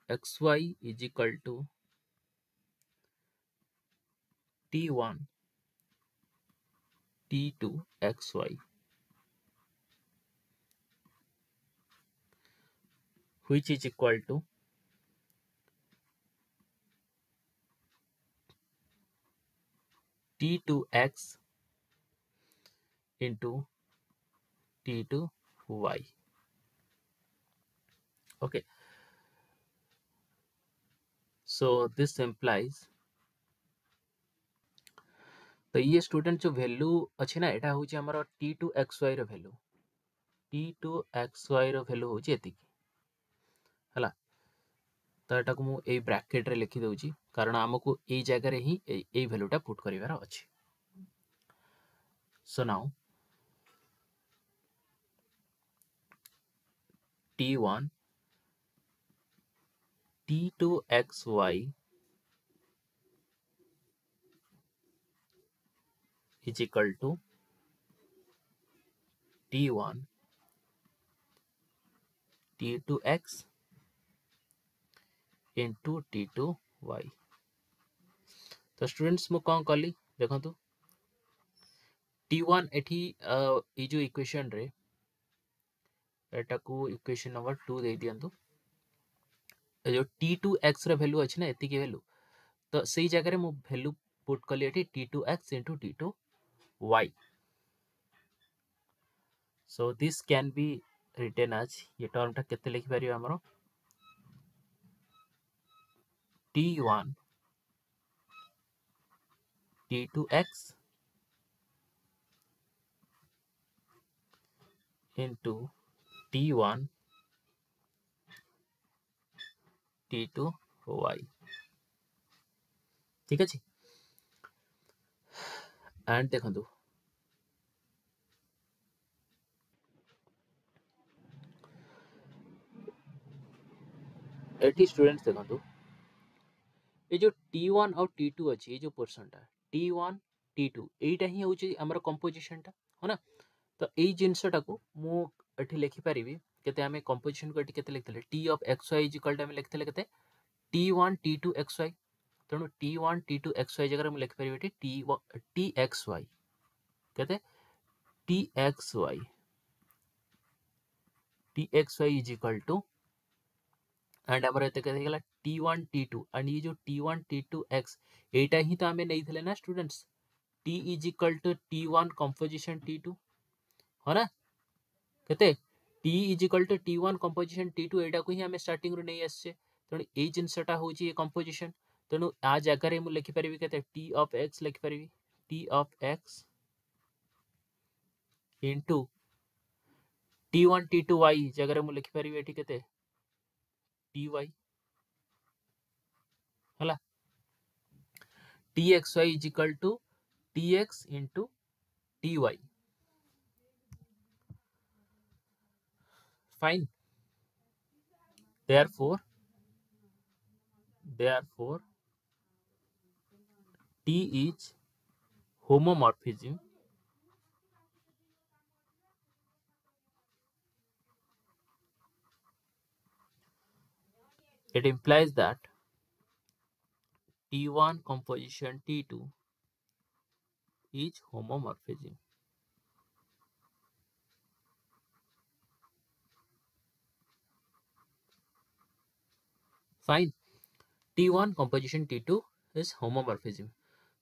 xy is equal to T1 T2 xy, which is equal to T2x into T2y. Okay, so this implies तो ये स्टूडेंट जो वैल्यू अच्छे ना एटा हूँ आमर T2xy रो वैल्यू T2xy रो वैल्यू हूँ एति हला तो एटा को मु ए ब्रैकेट रे लिखि दउची कारण हमको ए जगह रे ही ए वैल्यूटा पुट करिवार अछि. So now T1 T2xy is equal to T1 T2x into T2y. तो स्टूडेंट्स मु कौन कली देखंतु T1 एठी ए जो इक्वेशन रे एटा को इक्वेशन नंबर 2 दे दियंतु ए जो T2x रे वैल्यू अछि ना एति के वैल्यू तो सही जगह रे मु वैल्यू पुट कली एठी T2x into T2y. So this can be written as ये टर्म टा केते लिखि परियो हमरो T1 T2x into T1 T2y. ठीक अछि एंड देखंतु एटी स्टूडेंट्स देखंतु ये जो T1 और T2 अछि ये जो पोर्शन टा T1 T2 एटा ही होची हमर कंपोजिशन टा हो ना तो एई जिंसटा को मु एठी लिखि परिबी केते हमें कंपोजिशन को एठी केते लिखतले T of xy is equal to हमें लिखतले केते T1 T2 xy तेणु T1 T2 xy जगह हम लिखि परिबे एठी Txy केते Txy is equal to and हमर एते केते गेला T1 T2 एंड ये जो T1 T2 x एटा ही तो हमें नहीं थले ना students T is equal to T1 composition T2 हो ना केते T is equal to T1 composition T2 एटा को ही हमें स्टार्टिंग रो नहीं आछे तेणु ए जिंसटा होची ये कंपोजिशन तेणु आ जगह रे मु लिखि परिबी केते T of x लिखि परिबी T of x into T1 T2 y जगह रे मु लिखि परिबी एठी केते Ty हला Txy is equal to Tx into Ty. Fine. Therefore T is homomorphism. It implies that T1 composition T2 is homomorphism. Fine. T1 composition T2 is homomorphism.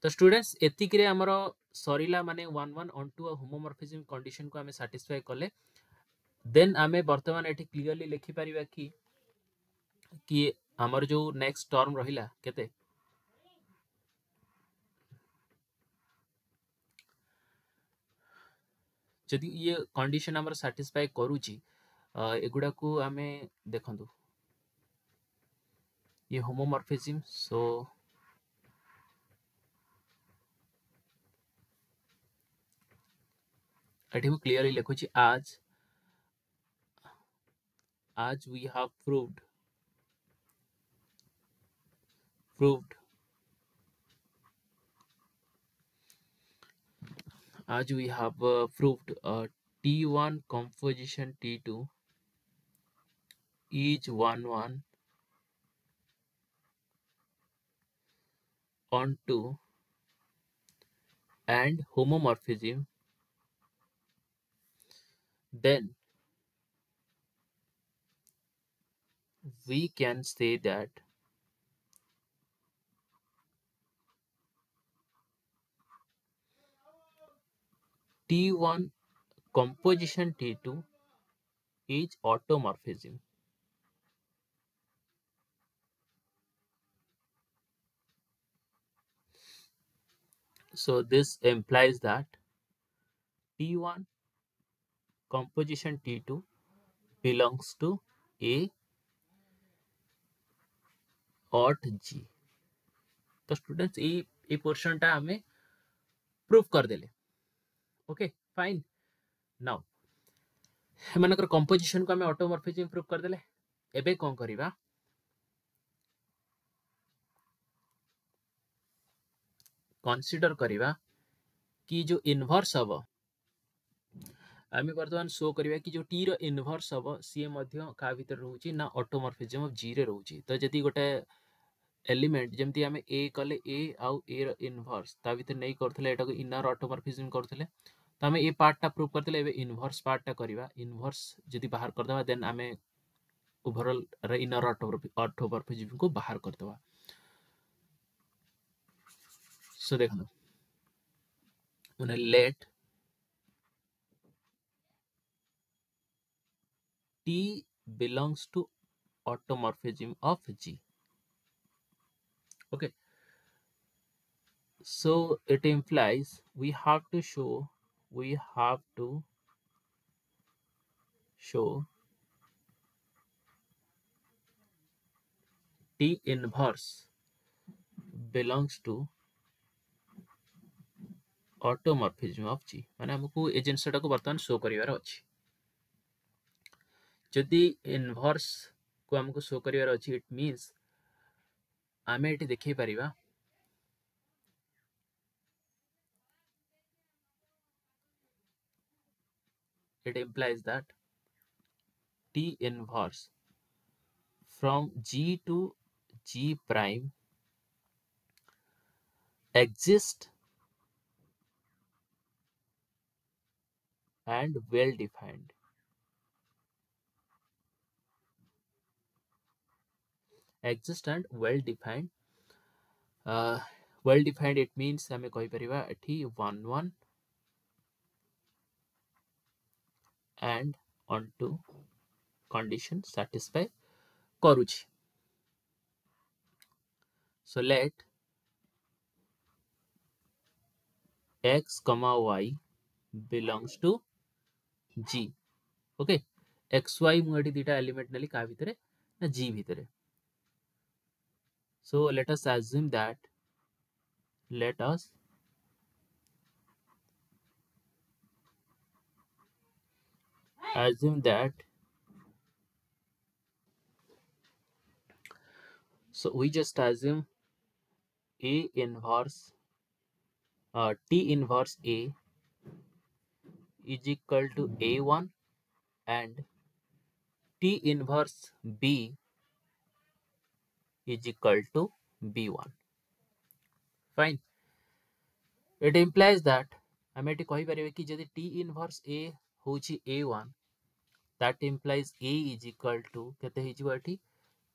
तो students एतिकरे हमर सरीला माने 1 1 on to homomorphism कंडीशन को हमें satisfy कले then आमे वर्तमान एठी clearly लिखि परिबा कि हमर जो नेक्स्ट टर्म रहिला केते जदि ये कंडीशन हमर सैटिस्फाई करूची एगुडा को हमें देखंतु ये होमोमॉर्फिज्म सो एठी मु क्लियरली लिखुची आज as we have proved as we have proved T1 composition T2 each 1 on 2 and homomorphism, then we can say that T1 composition T2 is automorphism. So this implies that T1 composition T2 belongs to A or G. तो students ये portion टा हमें proof कर देले. Okay fine. Now एमानकर composition को हमें automorphism proof कर देले. एबे कोन करिवा, कंसीडर करिवा कि जो इनवर्स हबो आमे वर्तमान शो करिवा कि जो टी रो इनवर्स हबो सी मध्ये का भीतर रहउची ना ऑटोमॉर्फिज्म ऑफ जी रे रहउची. तो जदी गोटे एलिमेंट जेमती आमे ए कले ए आउ ए रो इनवर्स ता भीतर नै करथले एटा को इनर ऑटोमॉर्फिज्म करथले. तो आमे ए पार्ट टा प्रूफ करथले. एबे इनवर्स पार्ट टा करिवा. इनवर्स जदी बाहर कर देबा देन आमे ओवरऑल रे इनर ऑटोमॉर्फिज्म को बाहर कर देबा. सो देखो माने late T belongs to automorphism of G. Okay, so it implies we have to show T inverse belongs to automorphism of G. माने हमको ए जिनसटा को वर्तमान शो करिवार अछि. जदि इनवर्स को हमको शो करिवार अछि इट मीन्स आमे एटी देखै परिबा it implies that T inverse from G to G prime exists and well defined. Exist and well defined. Well defined it means हमें कहि परिबा एठी 1 and on 2 condition satisfy करूछि. So let x comma y belongs to G. Okay, x y मु एठी दिटा element नली का भितरे ना G भितरे. So let us assume that so we just assume A inverse T inverse A is equal to A1 and T inverse B is equal to B1. Fine. It implies that हमें eighty कहि परिबे कि जदि T inverse A होची A1 that implies A is equal to केते हे जिवो eighty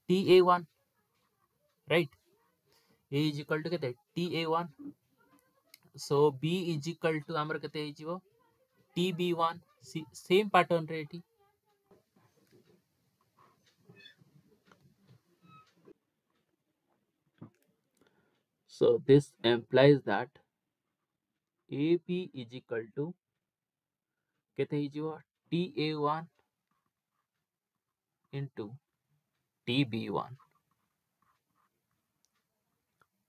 TA1, right? A is equal to केते TA1. So B is equal to हमर केते हे जिवो TB1. सेम पैटर्न रे eighty. So this implies that AB is equal to केते हे जिवो TA1 into TB1.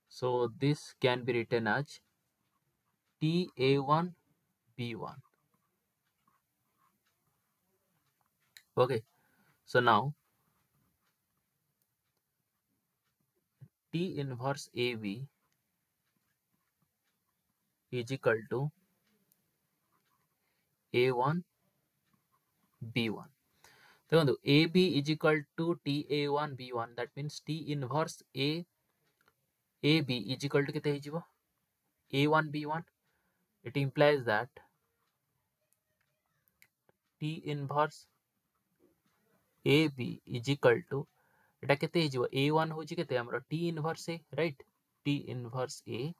So this can be written as TA1 B1. Okay, So now T inverse AB is equal to A1 B1. देखो AB is equal to TA1 B1. That means T inverse AB is equal to केते ହେଇଯିବ A1 B1. It implies that T inverse AB is equal to एटा केते ହେଇଯିବ A1 होची केते हमर T inverse A, right? T inverse A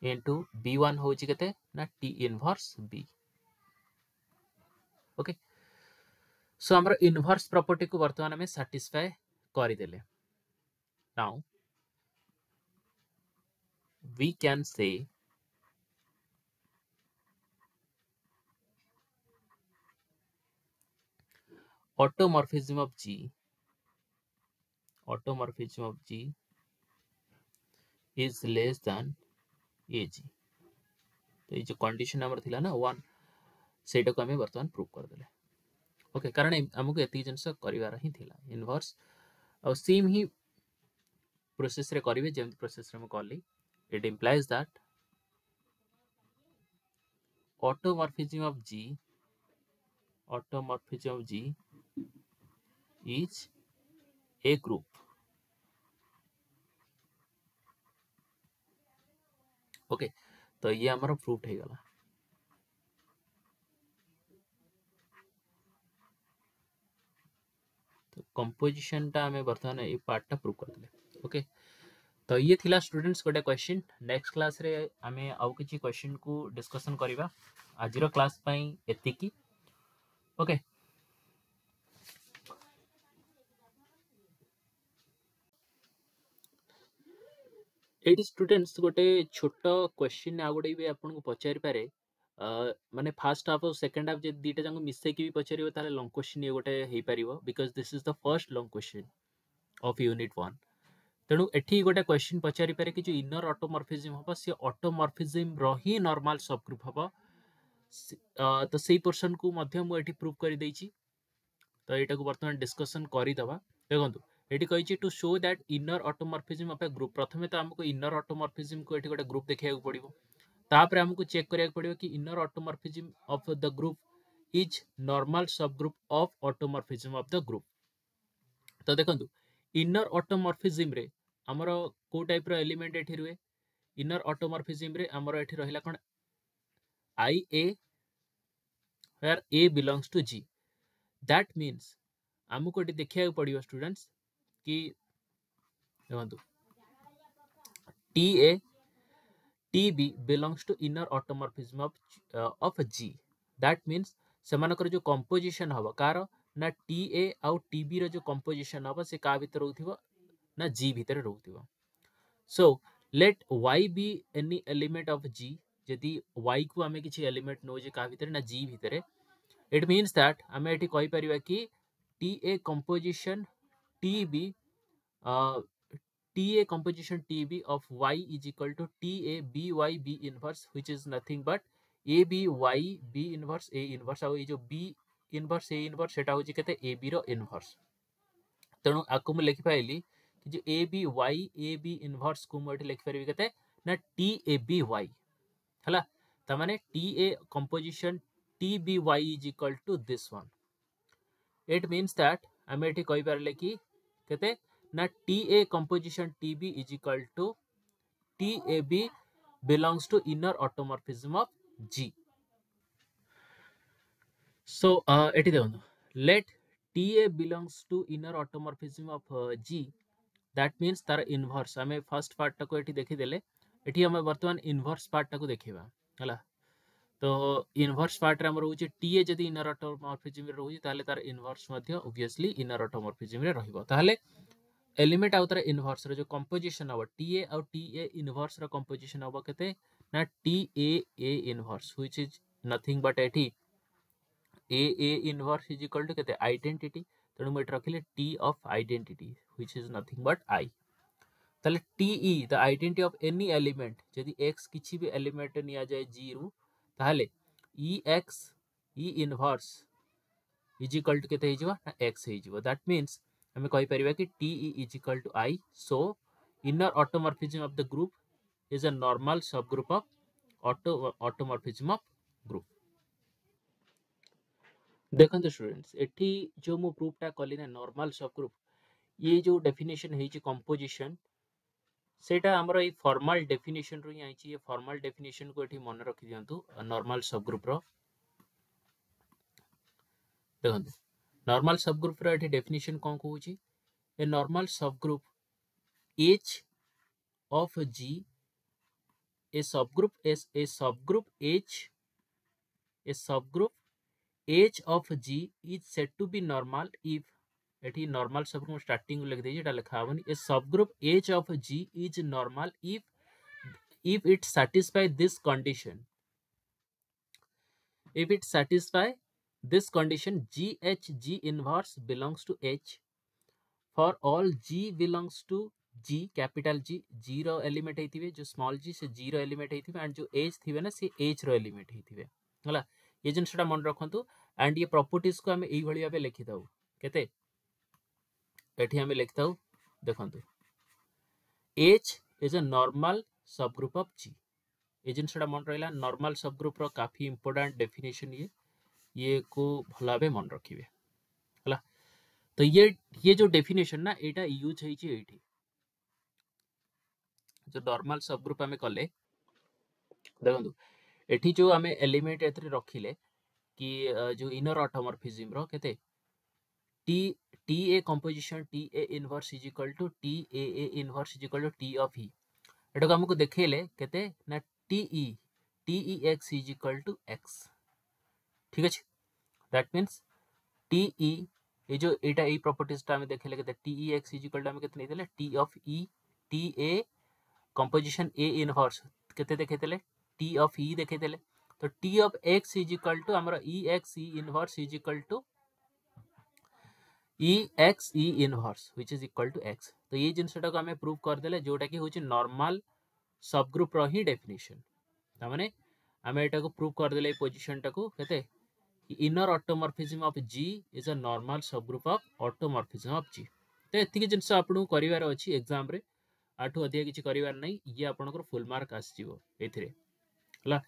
into B1 होची केते ना T inverse B. ओके, सो हमर इनवर्स प्रॉपर्टी को वर्तमान में सैटिस्फाई कर देले. Now we can say automorphism of G is less than AG. तो ये जो कंडीशन हमर थिला ना 1 सेटा को हमें वर्तमान प्रूव कर देले. ओके, कारण हमको एती जिंस करिवार ही थिला इनवर्स और सेम ही प्रोसेस रे करिवे जेम प्रोसेस रे हम कहली. It implies that automorphism of G is a group. Okay, तो ये हमारा प्रूफ है गला. तो कंपोजिशन टा हमें वर्तमान ये पार्ट टा प्रूफ कर देले. ओके, तो ये थिला स्टूडेंट्स गोटे क्वेश्चन. नेक्स्ट क्लास रे हमें आउ किछि क्वेश्चन को डिस्कशन करिवा. आजिरो क्लास पई एतिकी. ओके, एटी स्टूडेंट्स गोटे छोट क्वेश्चन आ गोटे भी आपन को पचारि पारे. माने फर्स्ट हाफ और सेकंड हाफ जे दीटा जंग मिसे की भी पचारिबो ताले लॉन्ग क्वेश्चन ये गोटे हेई पारिबो because this is the first long question of unit 1. तेणु एठी गोटे क्वेश्चन पचारि पारे कि जो इनर ऑटोमॉर्फिज्म हबो से ऑटोमॉर्फिज्म रो ही नॉर्मल सब ग्रुप हबो. तो सेही पोर्शन को मध्य मु एठी प्रूव करि दैछि. तो एटा को वर्तमान डिस्कशन करि दबा. देखंतु एठी कहिछि to show that inner automorphism of a group. प्रथमे तो हमको इनर ऑटोमॉर्फिज्म को एठी गोटे ग्रुप देखिया पड़िबो. तापर हमको चेक करिया पड़िबो कि inner automorphism of the group is normal subgroup of automorphism of the group. तो देखंतु इनर ऑटोमॉर्फिज्म रे हमर को टाइप रो एलिमेंट एठी रुए. इनर ऑटोमॉर्फिज्म रे हमर एठी रहिला कोन IA where A belongs to G. That means हमको एठी देखिया पड़िबो स्टूडेंट्स कि देखंतु TA TB belongs to inner automorphism of G. That means सेमानकर जो कंपोजिशन हबो कार ना TA आउ TB रो जो कंपोजिशन हबो से का भीतर रहउथिबो ना G भीतर रहउथिबो. So let Y be any element of G. यदि Y को हमें किसी एलिमेंट नो जे का भीतर ना G भीतर, it means that हमें एठी कहि परिबा कि TA composition TB TA composition TB of Y is equal to TA BY B inverse, which is nothing but AB Y B inverse A inverse. और ये जो B inverse A inverse सेटा होची केते AB रो इनवर्स. तेणु आको मु लिखि पाइली कि जो AB Y AB इनवर्स को मु एठी लिखि परिबि केते ना TABY हला. त माने TA composition TBY is equal to this one. It means that हमें एठी कहि पारले कि केते ना TA composition TB is equal to TAB belongs to inner automorphism of G. So एठी देखो let TA belongs to inner automorphism of G. That means तार inverse हमें फर्स्ट पार्ट टाको एठी देखि देले. एठी हमें वर्तमान इनवर्स पार्ट टाको देखिबा हला. तो इनवर्स पार्ट रे हमर होची TA जदी इनर ऑटोमॉर्फिज्म रे रहउची ताले तार इनवर्स मध्य ऑब्वियसली इनर ऑटोमॉर्फिज्म रे रहिबो. ताले एलिमेंट आउ तार इनवर्स रे जो कंपोजिशन हबो TA आउ TA इनवर्स रो कंपोजिशन हबो केते ना TAA inverse which is nothing but एठी AA inverse is equal to केते आइडेंटिटी. तेणु मैं रखिले T of identity which is nothing but I. ताले TE the identity of any element यदि x किछि भी एलिमेंट निया जाय G रु ताले EX E inverse is equal to केते हेजिबा ना x हेजिबो दैट मींस हमें कहि परिबा कि Te is equal to I so inner automorphism of the group is a normal subgroup of automorphism of group देखंतु स्टूडेंट्स एठी जो मु प्रूफ टा कली ना नॉर्मल सब ग्रुप ये जो डेफिनेशन हेछि कंपोजिशन सेटा हमर ए फॉर्मल डेफिनेशन रु आइछि ये फॉर्मल डेफिनेशन को एठी मन रखि दियंतु नॉर्मल सब ग्रुप रो देखंतु नॉर्मल सब ग्रुप रो एठी डेफिनेशन कोन कहूछि ए नॉर्मल सब group H of G a subgroup H of G is said to be normal if एठी नॉर्मल सबग्रुप स्टार्टिंग लिख दीजिए एटा लिखा हबनी ए subgroup H of G is normal if it satisfy this condition G inverse belongs to H for all G belongs to G capital G रो element हेतिबे जो small g से g रो element हेतिबे and जो h थिबे ना से h रो एलिमेंट हेतिबे हला ये जिनसटा मन रखंतु एंड ये प्रॉपर्टीज को हमें एई भली भाबे लिखि दउ केते एठी हमें लिखताउ देखंतु H is a normal subgroup of G ये जिनसटा मन रहला नॉर्मल सबग्रुप रो काफी इंपोर्टेंट डेफिनेशन ये को भला भाबे मन रखिबे हला तो ये जो डेफिनेशन ना एटा यूज हेछि एठी जो नॉर्मल सबग्रुप हमें कले देखंतु एठी जो हमें एलिमेंट एथरे रखिले कि जो इनर ऑटोमॉर्फिज्म रो केते T T A composition T A inverse is equal to T A inverse is equal to T of E एटा हमको देखेले केते ना T E X is equal to X ठीक अछि दैट मींस टी ई ये जो एटा ई प्रॉपर्टीज टा हमें देखेले केते T E X is equal to हमें केते नै देले T of E T A composition A inverse केते देखेतले टी ऑफ ई देखेतले तो T of X is equal to हमरा E X E inverse is equal to E X E inverse which is equal to X तो ये जिनसटा को हमें prove कर देले जोटा कि होची नॉर्मल सब ग्रुप रो ही डेफिनेशन त माने हमें एटा को प्रूव कर देले पोजीशन टा को केते inner automorphism of G is a normal subgroup of automorphism of G तो एतिक जिनस आपन करिवार अछि एग्जाम रे आठु अधिक किछि करिवार नै ये आपनकर फुल मार्क आसी जीवो एथिरे हला